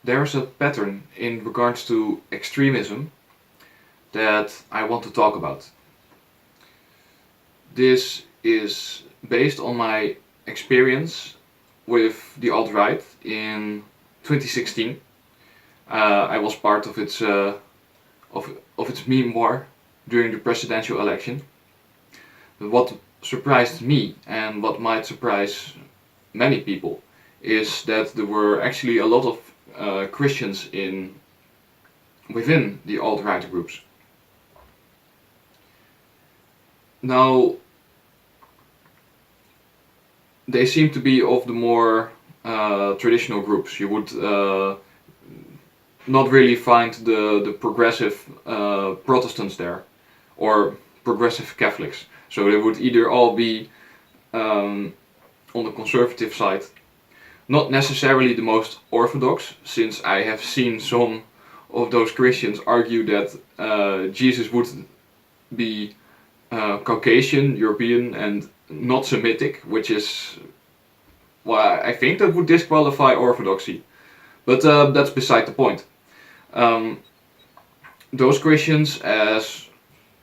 there's a pattern in regards to extremism that I want to talk about. This is based on my experience with the alt-right in 2016. I was part of its meme war during the presidential election. But what surprised me, and what might surprise many people, is that there were actually a lot of Christians within the alt-right groups. Now, they seem to be of the more traditional groups. You would not really find the progressive Protestants there, or progressive Catholics. So they would either all be on the conservative side, not necessarily the most orthodox, since I have seen some of those Christians argue that Jesus would be Caucasian, European, and not Semitic, which is, well, I think that would disqualify orthodoxy. But that's beside the point. Those Christians, as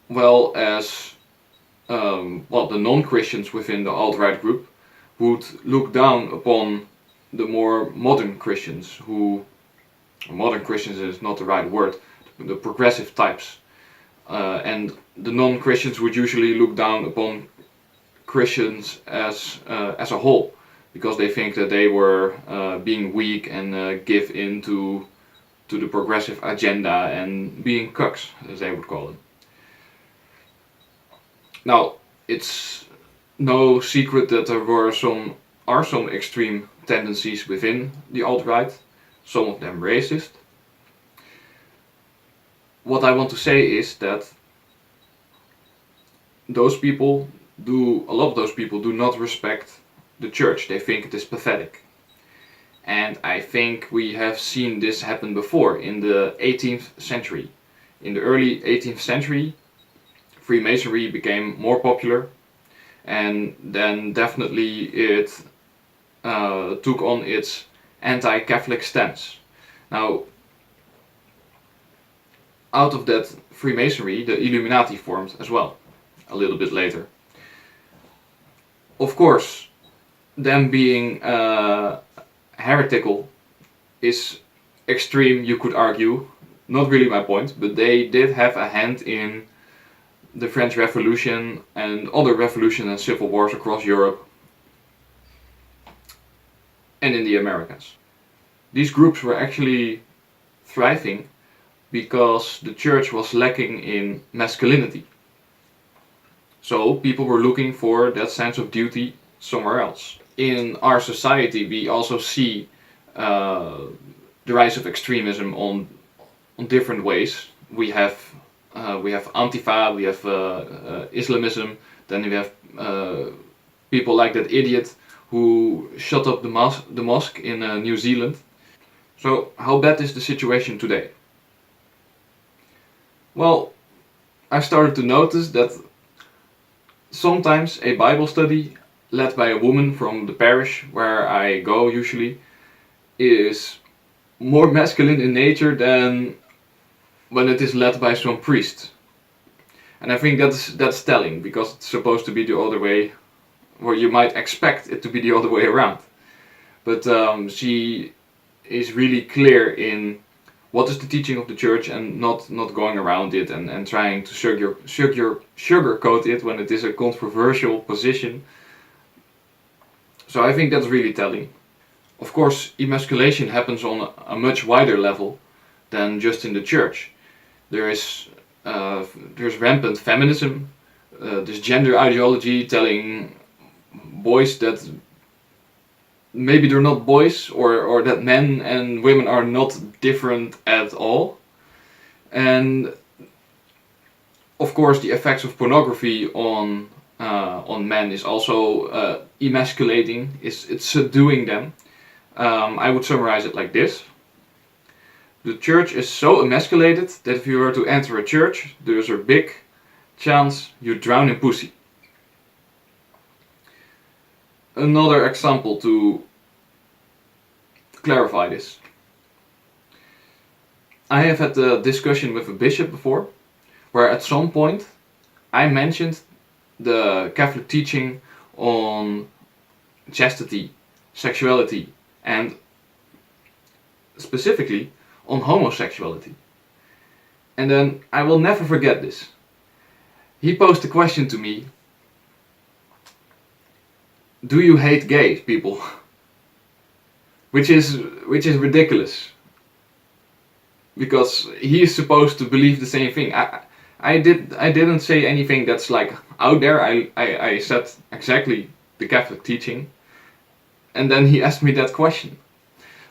well as the non-Christians within the alt-right group, would look down upon the more modern Christians, modern Christians is not the right word, the progressive types. And the non-Christians would usually look down upon Christians as a whole, because they think that they were being weak and give in to the progressive agenda and being cucks, as they would call them. Now, it's no secret that there are some extreme tendencies within the alt-right, some of them racist. What I want to say is that a lot of those people do not respect the church. They think it is pathetic. And I think we have seen this happen before in the 18th century. In the early 18th century, Freemasonry became more popular, and then definitely it took on its anti-Catholic stance. Now, out of that Freemasonry, the Illuminati formed as well, a little bit later. Of course, them being heretical is extreme, you could argue. Not really my point, but they did have a hand in the French Revolution and other revolutions and civil wars across Europe and in the Americas. These groups were actually thriving because the church was lacking in masculinity. So people were looking for that sense of duty somewhere else. In our society, we also see the rise of extremism on different ways. We have Antifa, we have Islamism, then we have people like that idiot who shut up the mosque in New Zealand. So how bad is the situation today? Well, I started to notice that sometimes a Bible study led by a woman from the parish where I go usually is more masculine in nature than when it is led by some priest. And I think that's telling, because it's supposed to be the other way, or you might expect it to be the other way around. But she is really clear in what is the teaching of the church, and not going around it and trying to sugarcoat it when it is a controversial position. So I think that's really telling. Of course, emasculation happens on a much wider level than just in the church. There's rampant feminism, this gender ideology telling boys that maybe they're not boys, or that men and women are not different at all. And of course the effects of pornography on men is also emasculating, it's subduing them. I would summarize it like this. The church is so emasculated that if you were to enter a church, there's a big chance you drown in pussy. Another example to clarify this. I have had a discussion with a bishop before, where at some point I mentioned the Catholic teaching on chastity, sexuality, and specifically on homosexuality. And then I will never forget this. He posed a question to me: do you hate gay people? which is ridiculous, because he is supposed to believe the same thing. I didn't say anything that's like out there. I said exactly the Catholic teaching, and then he asked me that question.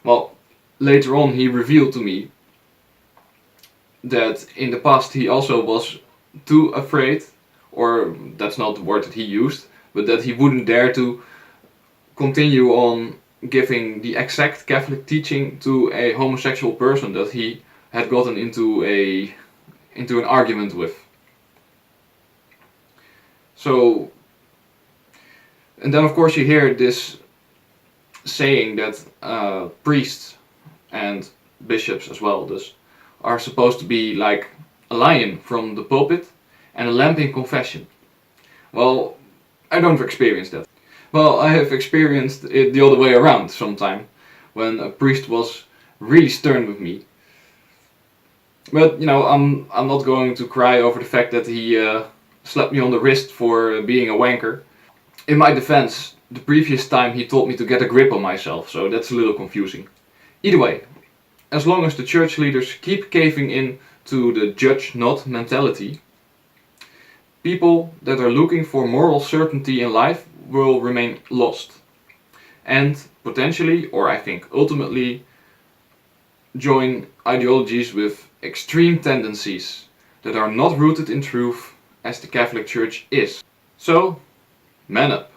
Well, later on he revealed to me that in the past he also was too afraid, or that's not the word that he used, but that he wouldn't dare to continue on giving the exact Catholic teaching to a homosexual person that he had gotten into an argument with. So, and then of course you hear this saying that priests and bishops as well, thus, are supposed to be like a lion from the pulpit and a lamb in confession. Well, I don't experience that. Well, I have experienced it the other way around sometime, when a priest was really stern with me. But you know, I'm not going to cry over the fact that he slapped me on the wrist for being a wanker. In my defense, the previous time he told me to get a grip on myself, so that's a little confusing. Either way, as long as the church leaders keep caving in to the judge not mentality, people that are looking for moral certainty in life will remain lost, and potentially, or I think ultimately, join ideologies with extreme tendencies that are not rooted in truth, as the Catholic Church is. So, man up.